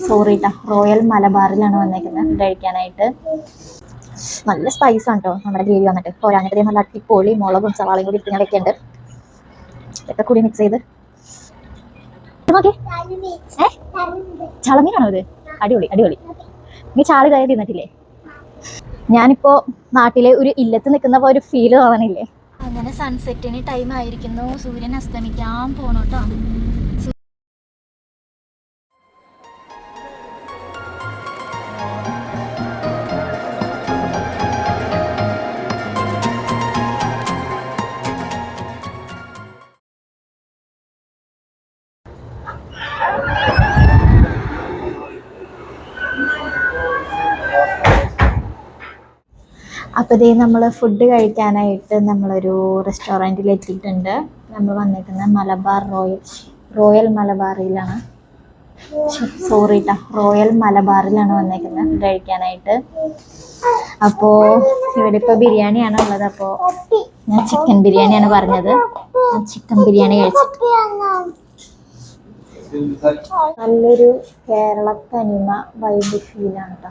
Sorry ട്ടാ, royal മലബാറിലാണ് വന്നേക്കുന്നത് food കഴിക്കാനായിട്ട്. നല്ല സ്പൈസ് ആണ് കേട്ടോ നമ്മുടെ ഗ്രേവി വന്നിട്ട്. പോരാഞ്ഞിട്ട് നല്ല അട്ടിപ്പൊളി മുളകും സവാളയും കൂടി ഇട്ട് ഞാൻ വെക്കേണ്ടത്. ഇതൊക്കെ കൂടി മിക്സ് ചെയ്ത് നോക്കേ. ചളമീനാണോ ഇത്? അടിപൊളി അടിപൊളി. നീ ചാളി കയറി തിന്നിട്ടില്ലേ? ഞാനിപ്പോ നാട്ടിലെ ഒരു ഇല്ലത്ത് നിൽക്കുന്ന ഒരു ഫീല് തോന്നണില്ലേ? അങ്ങനെ സൺസെറ്റിന് ടൈം ആയിരിക്കുന്നു. സൂര്യൻ അസ്തമിക്കാൻ പോണോട്ടോ. അപ്പോൾ ഇതേ നമ്മൾ ഫുഡ് കഴിക്കാനായിട്ട് നമ്മളൊരു റെസ്റ്റോറൻറ്റിൽ എത്തിയിട്ടുണ്ട്. നമ്മൾ വന്നിരിക്കുന്നത് റോയൽ മലബാറിലാണ്. സോറി ട്ടാ, റോയൽ മലബാറിലാണ് വന്നേക്കുന്നത് ഫുഡ് കഴിക്കാനായിട്ട്. അപ്പോൾ ഇവിടെ ഇപ്പോൾ ബിരിയാണിയാണ് ഉള്ളത്. അപ്പോൾ ഞാൻ ചിക്കൻ ബിരിയാണിയാണ് പറഞ്ഞത്. ചിക്കൻ ബിരിയാണി കഴിച്ചിട്ട് നല്ലൊരു കേരള തനിമ വൈബ് ഫീലാണ് കേട്ടോ.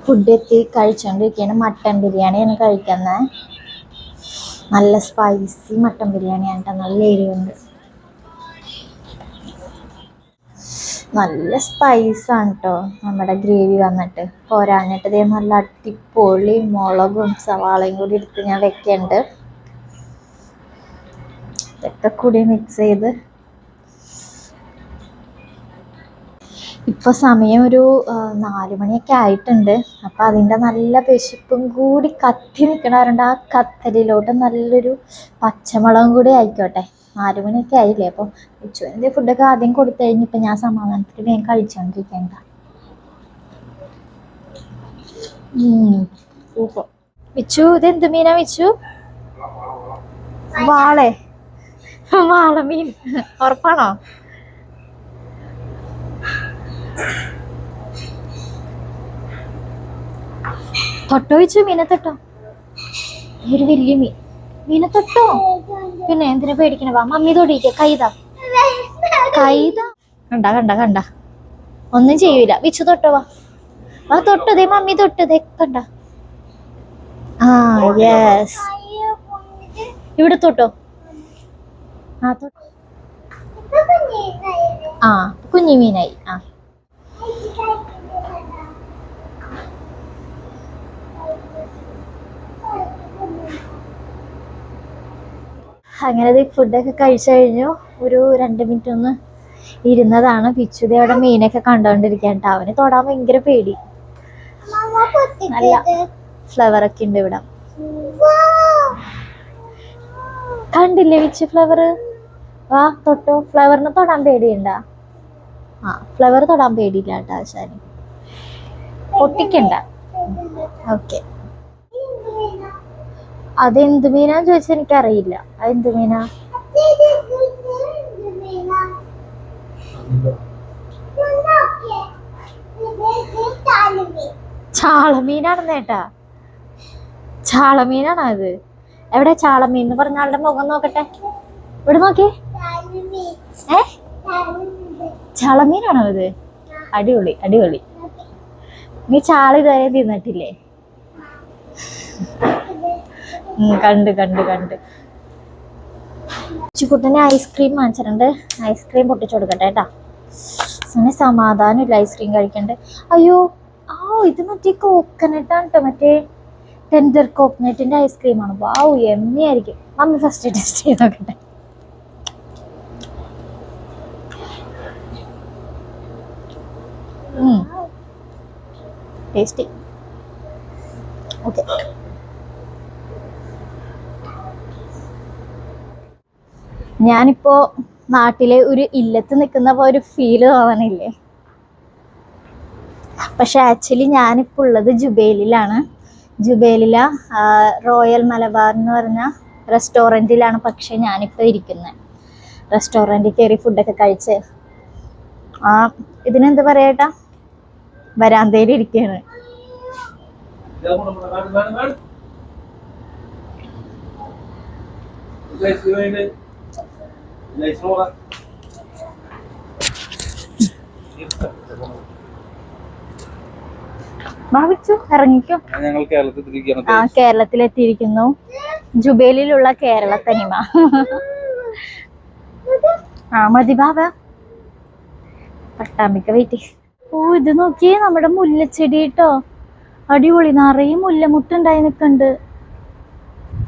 ഫുഡ് എത്തി കഴിച്ചുകൊണ്ടിരിക്കുകയാണ്. മട്ടൻ ബിരിയാണിയാണ് കഴിക്കുന്നത്. നല്ല സ്പൈസി മട്ടൻ ബിരിയാണിയാണ് കേട്ടോ. നല്ല എരിവുണ്ട്, നല്ല സ്പൈസാണ് കേട്ടോ നമ്മുടെ ഗ്രേവി വന്നിട്ട്. പോരാഞ്ഞിട്ട് ഇതേ നല്ല അടിപൊളി മുളകും സവാളയും കൂടി എടുത്ത് ഞാൻ വെക്കുന്നുണ്ട്. ഇതൊക്കെ കൂടി മിക്സ് ചെയ്ത് ഇപ്പോൾ സമയം ഒരു 4 മണിയൊക്കെ ആയിട്ടുണ്ട്. അപ്പം അതിൻ്റെ നല്ല വിശപ്പും കൂടി കത്തി നിൽക്കണവരുണ്ട്. ആ കത്തലിലോട്ട് നല്ലൊരു പച്ചമുളകും കൂടി ആയിക്കോട്ടെ. 4 മണിയൊക്കെ ആയില്ലേ? അപ്പോൾ വിച്ചുവിൻ്റെ ഫുഡൊക്കെ ആദ്യം കൊടുത്തു കഴിഞ്ഞപ്പോൾ ഞാൻ സമാധാനത്തിൽ വേഗം കഴിച്ചുകൊണ്ടിരിക്കേണ്ട. വിച്ചു ഇതെന്ത് മീനാ വിച്ചു? വാളമീൻ ഉറപ്പാണോ? തൊട്ടോ വെച്ചു? മീനെ തൊട്ടോ? ഒരു വലിയ മീനെ തൊട്ടോ? പിന്നെ എന്തിനാ പേടിക്കണ? വാ മമ്മി തൊടിക്ക. കൈതാ കണ്ട കണ്ട കണ്ട, ഒന്നും ചെയ്യൂല. വിച്ചു തൊട്ടോ? വാ തൊട്ടതേ, മമ്മി തൊട്ടതേ കണ്ട. ആ യെസ്, ഇവിടെ തൊട്ടോ. ആ കുഞ്ഞു മീനായി. അങ്ങനെ ഫുഡൊക്കെ കഴിച്ചു കഴിഞ്ഞു. ഒരു 2 മിനിറ്റ് ഒന്ന് ഇരുന്നതാണ്. പിച്ചുതി അവിടെ മീനൊക്കെ കണ്ടോണ്ടിരിക്കാൻ. അവന് തൊടാൻ ഭയങ്കര പേടി. നല്ല ഫ്ലവറൊക്കെ ഉണ്ട് ഇവിടെ. കണ്ടില്ലേ വിച്ച് ഫ്ലവർ? വാ തൊട്ടോ. ഫ്ലവറിന് തൊടാൻ പേടിയുണ്ടാ? ഫ്ലവർ തൊടാൻ പേടിയില്ല കേട്ടോ ആശാന്. പൊട്ടിക്കണ്ട. ഓക്കെ. അതെന്ത് മീനാന്ന് ചോദിച്ചാൽ എനിക്കറിയില്ല. അതെന്ത് മീനാ? ചാളമീനാണെന്നേട്ടാ. ചാളമീനാണോ അത്? എവിടെ ചാളമീൻ എന്ന് പറഞ്ഞ ആളുടെ മുഖം നോക്കട്ടെ. ഇവിടെ നോക്കിയേ. ചാളമീനാണോ ഇത്? അടിപൊളി അടിപൊളി. നീ ചാള ഇതുവരെ തിന്നിട്ടില്ലേ? കണ്ട് കണ്ട് കണ്ട്. ചുക്കുട്ടനെ ഐസ്ക്രീം വാങ്ങിച്ചിട്ടുണ്ട്. ഐസ്ക്രീം പൊട്ടിച്ചു കൊടുക്കട്ടെ കേട്ടാ. സമാധാനമില്ല ഐസ്ക്രീം കഴിക്കണ്ടേ. അയ്യോ ഇത് മറ്റേ കോക്കനട്ടാണ് കേട്ടോ. മറ്റേ ടെൻഡർ കോക്കനട്ടിന്റെ ഐസ്ക്രീമാണ്. വാവ് എമ്മി ആയിരിക്കും. മമ്മി ഫസ്റ്റ് ടെസ്റ്റ് ചെയ്ത് നോക്കട്ടെ. ടേസ്റ്റി. ഓക്കെ. ഞാനിപ്പോ നാട്ടിലെ ഒരു ഇല്ലത്ത് നിൽക്കുന്ന ഒരു ഫീല് തോന്നണില്ലേ? പക്ഷെ ആക്ച്വലി ഞാനിപ്പോൾ ഉള്ളത് ജുബൈലിലാണ്. ജുബൈലില റോയൽ മലബാർ എന്ന് പറഞ്ഞ റെസ്റ്റോറൻറ്റിലാണ്. പക്ഷെ ഞാനിപ്പോൾ ഇരിക്കുന്നത് റെസ്റ്റോറൻറ്റിൽ കയറി ഫുഡൊക്കെ കഴിച്ച് ഇതിനെന്ത് പറയാട്ടാ, വരാന്തയിൽ ഇരിക്കുകയാണ്. ഭാവിച്ചു ഇറങ്ങിക്കോ. ഞങ്ങൾ കേരളത്തിലെത്തിയിരിക്കുന്നു. ജുബേലിലുള്ള കേരള തനിമ. മതി ബാബ. പട്ടാമ്പിക്ക വെയിറ്റ്. ഓ ഇത് നോക്കിയേ നമ്മുടെ മുല്ലച്ചെടി കേട്ടോ. അടിപൊളി, നിറയെ മുല്ലമുട്ട് ഉണ്ടായി നിൽക്കുന്നുണ്ട്.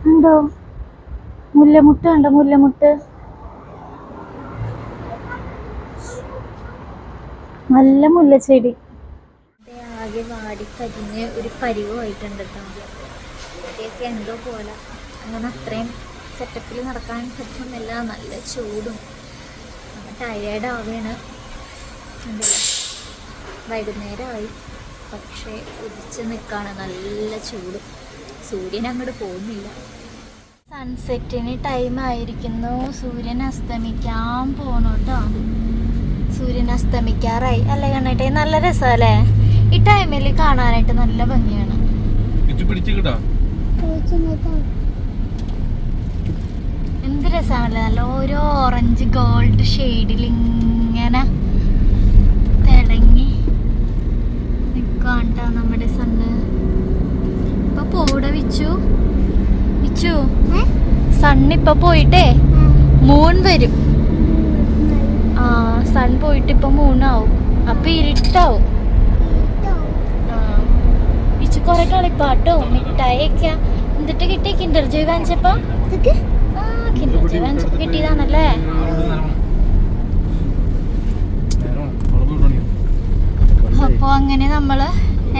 ഉണ്ടോ മുല്ലമുട്ട്? കണ്ടോ മുല്ലമുട്ട്? നല്ല മുല്ലച്ചെടി. ആകെ വാടിക്കരിഞ്ഞ് ഒരു പരിവായിട്ടുണ്ട് കേട്ടോ. അതൊക്കെ എന്തോ പോലെ. അങ്ങനെ അത്രയും സെറ്റപ്പിൽ നടക്കാൻ പറ്റുന്നില്ല. നല്ല ചൂടും ടയേർഡ് ആവുകയാണ്. വൈകുന്നേരമായി പക്ഷേ ഉദിച്ച് നിൽക്കാണ്. നല്ല ചൂട്. സൂര്യൻ അങ്ങോട്ട് പോകുന്നില്ല. സൺസെറ്റിന് ടൈം ആയിരിക്കുന്നു. സൂര്യൻ അസ്തമിക്കാൻ പോണു കേട്ടോ. സൂര്യൻ അസ്തമിക്കാറായി അല്ലേ കണ്ണേട്ടെ? നല്ല രസമല്ലേ ഈ ടൈമിൽ കാണാനായിട്ട്? നല്ല ഭംഗിയാണ്. എന്ത് രസമാണല്ലേ? നല്ല ഓരോ ഓറഞ്ച് ഗോൾഡ് ഷെയ്ഡിൽ ഇങ്ങനെ തിളങ്ങി നിൽക്കാണ്ട നമ്മുടെ സണ്ണ്. ഇപ്പൊ പോടെ വിച്ചു സണ്ണിപ്പൊ പോയിട്ടേ മൂൺ വരും. സൺ പോയിട്ട് ഇപ്പൊ മൂണാവും. അപ്പൊ ഇരുട്ടാവും. വിച്ചു കൊറേ കളിപ്പാട്ടോ മിഠായിയൊക്കെ എന്നിട്ട് കിട്ടി. കിൻഡർ ജോയ് വാങ്ങിച്ചപ്പോ കിൻഡർ ജോയ് വാങ്ങിച്ചപ്പോ കിട്ടിയതാണല്ലേ. അപ്പൊ അങ്ങനെ നമ്മള്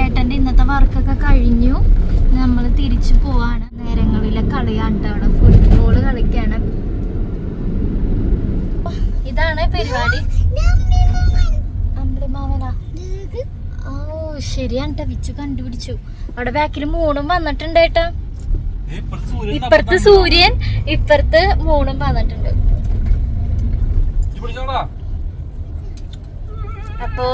ഏട്ടന്റെ ഇന്നത്തെ വർക്കൊക്കെ കഴിഞ്ഞു. നമ്മൾ തിരിച്ചു പോവാണ്. നേരങ്ങളിലെ കളിയാണ് അവിടെ. ഫുട്ബോള് കളിക്കാണ്. ഇതാണ് പരിപാടി. അമ്പിളിമാമനാ? ഓ ശരിയാണ് ട്ടാ. വിച്ചു കണ്ടുപിടിച്ചു. അവിടെ ബാക്കിൽ മൂണും വന്നിട്ടുണ്ട് ഏട്ടാ. ഇപ്പുറത്ത് സൂര്യൻ, ഇപ്പുറത്ത് മൂണും വന്നിട്ടുണ്ട്. അപ്പൊ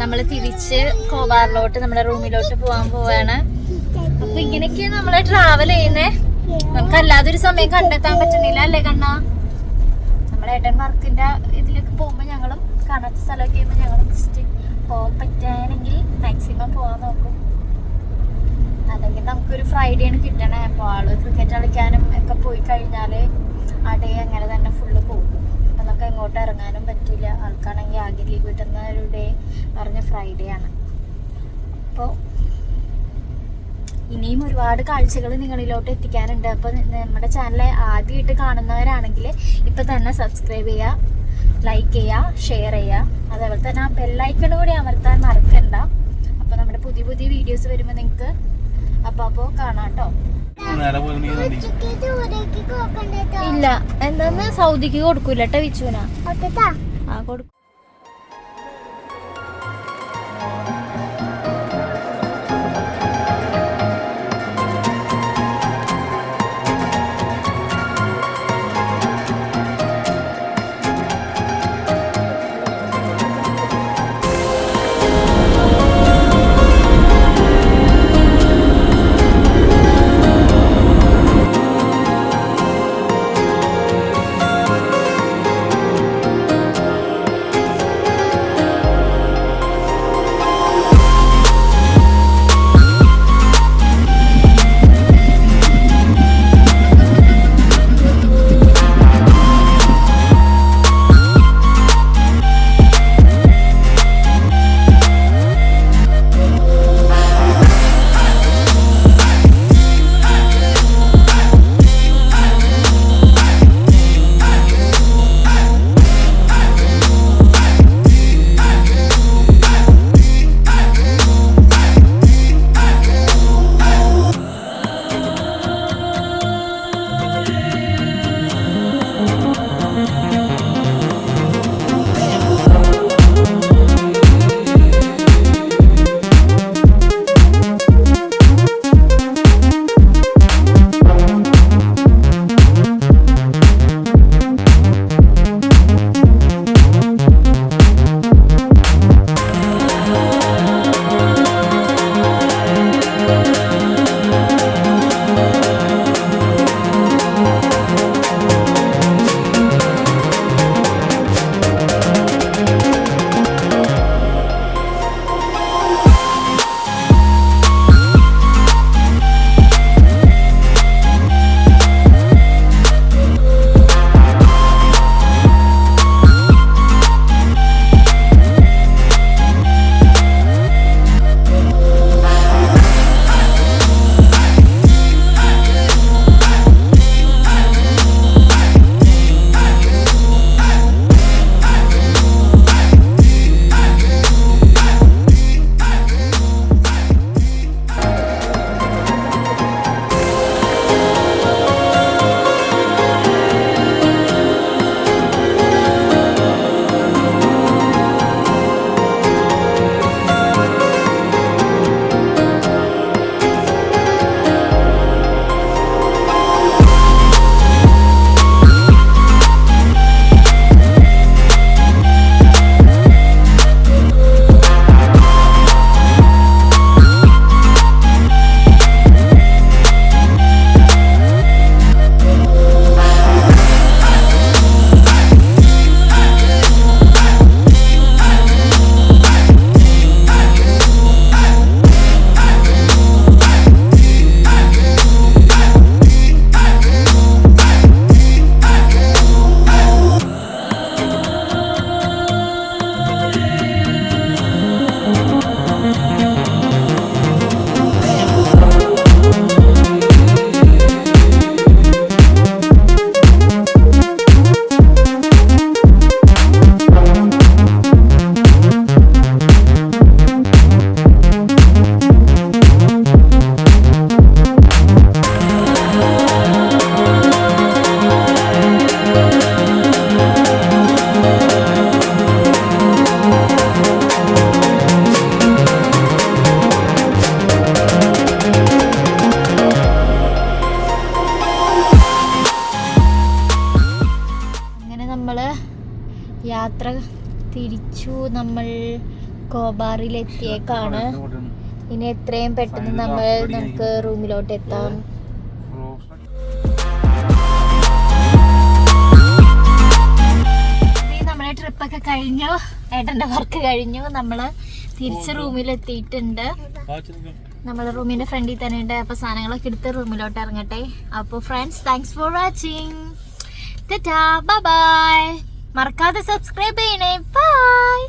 നമ്മള് തിരിച്ച് കോവാറിലോട്ട് നമ്മുടെ റൂമിലോട്ട് പോവാൻ പോവാണ്. അപ്പൊ ഇങ്ങനെയൊക്കെ നമ്മള് ട്രാവൽ ചെയ്യുന്നേ. നമുക്ക് അല്ലാതൊരു സമയം കണ്ടെത്താൻ പറ്റുന്നില്ല അല്ലേ കണ്ണാ? ഏട്ടൻ വർക്കിന്റെ ഇതിലേക്ക് പോകുമ്പോ ഞങ്ങളും കാണാത്ത സ്ഥലമൊക്കെ ചെയ്യുമ്പോ ഞങ്ങളും ജസ്റ്റ് പോകാൻ പറ്റുകയാണെങ്കിൽ മാക്സിമം പോകാൻ നോക്കും. അല്ലെങ്കിൽ നമുക്കൊരു ഫ്രൈഡേ ആണ് കിട്ടണേ. അപ്പോൾ ആള് ക്രിക്കറ്റ് കളിക്കാനും ഒക്കെ പോയി കഴിഞ്ഞാല് ആ ഡേ അങ്ങനെ തന്നെ ഫുള്ള് പോകും. അപ്പൊ നമുക്ക് എങ്ങോട്ടും ഇറങ്ങാനും പറ്റില്ല. ആൾക്കാണെങ്കിൽ ആകെ ലീവ് കിട്ടുന്ന ഒരു ഡേ പറഞ്ഞ ഫ്രൈഡേ ആണ്. അപ്പോൾ ഇനിയും ഒരുപാട് കാഴ്ചകൾ നിങ്ങളിലോട്ട് എത്തിക്കാനുണ്ട്. അപ്പോൾ നമ്മുടെ ചാനൽ ആദ്യമായിട്ട് കാണുന്നവരാണെങ്കിൽ ഇപ്പം തന്നെ സബ്സ്ക്രൈബ് ചെയ്യുക, ലൈക്ക് ചെയ്യുക, ഷെയർ ചെയ്യുക. അതേപോലെ തന്നെ ആ ബെല്ലൈക്കൺ കൂടി അമർത്താൻ മറക്കണ്ട. അപ്പോൾ നമ്മുടെ പുതിയ പുതിയ വീഡിയോസ് വരുമ്പോൾ നിങ്ങൾക്ക് അപ്പോൾ കാണാം കേട്ടോ. ഇല്ല എന്താന്ന് സൗദിക്ക് കൊടുക്കൂല കേട്ടോ വിച്ചുന. ആ കൊടുക്കും. യാത്ര തിരിച്ചു നമ്മൾ കോബാറിലെത്തിയേക്കാണ്. ഇനി എത്രയും പെട്ടെന്ന് നമുക്ക് റൂമിലോട്ട് എത്താം. നമ്മുടെ ട്രിപ്പൊക്കെ കഴിഞ്ഞു, ഏട്ടൻ്റെ വർക്ക് കഴിഞ്ഞു, നമ്മള് തിരിച്ച് റൂമിലെത്തിയിട്ടുണ്ട്. നമ്മളെ റൂമിന്റെ ഫ്രണ്ടിൽ തന്നെ ഉണ്ട്. അപ്പൊ സാധനങ്ങളൊക്കെ എടുത്ത് റൂമിലോട്ട് ഇറങ്ങട്ടെ. അപ്പോൾ friends, thanks for watching. Tata, bye bye. മറക്കാതെ സബ്സ്ക്രൈബ് ചെയ്യണേ. ബൈ.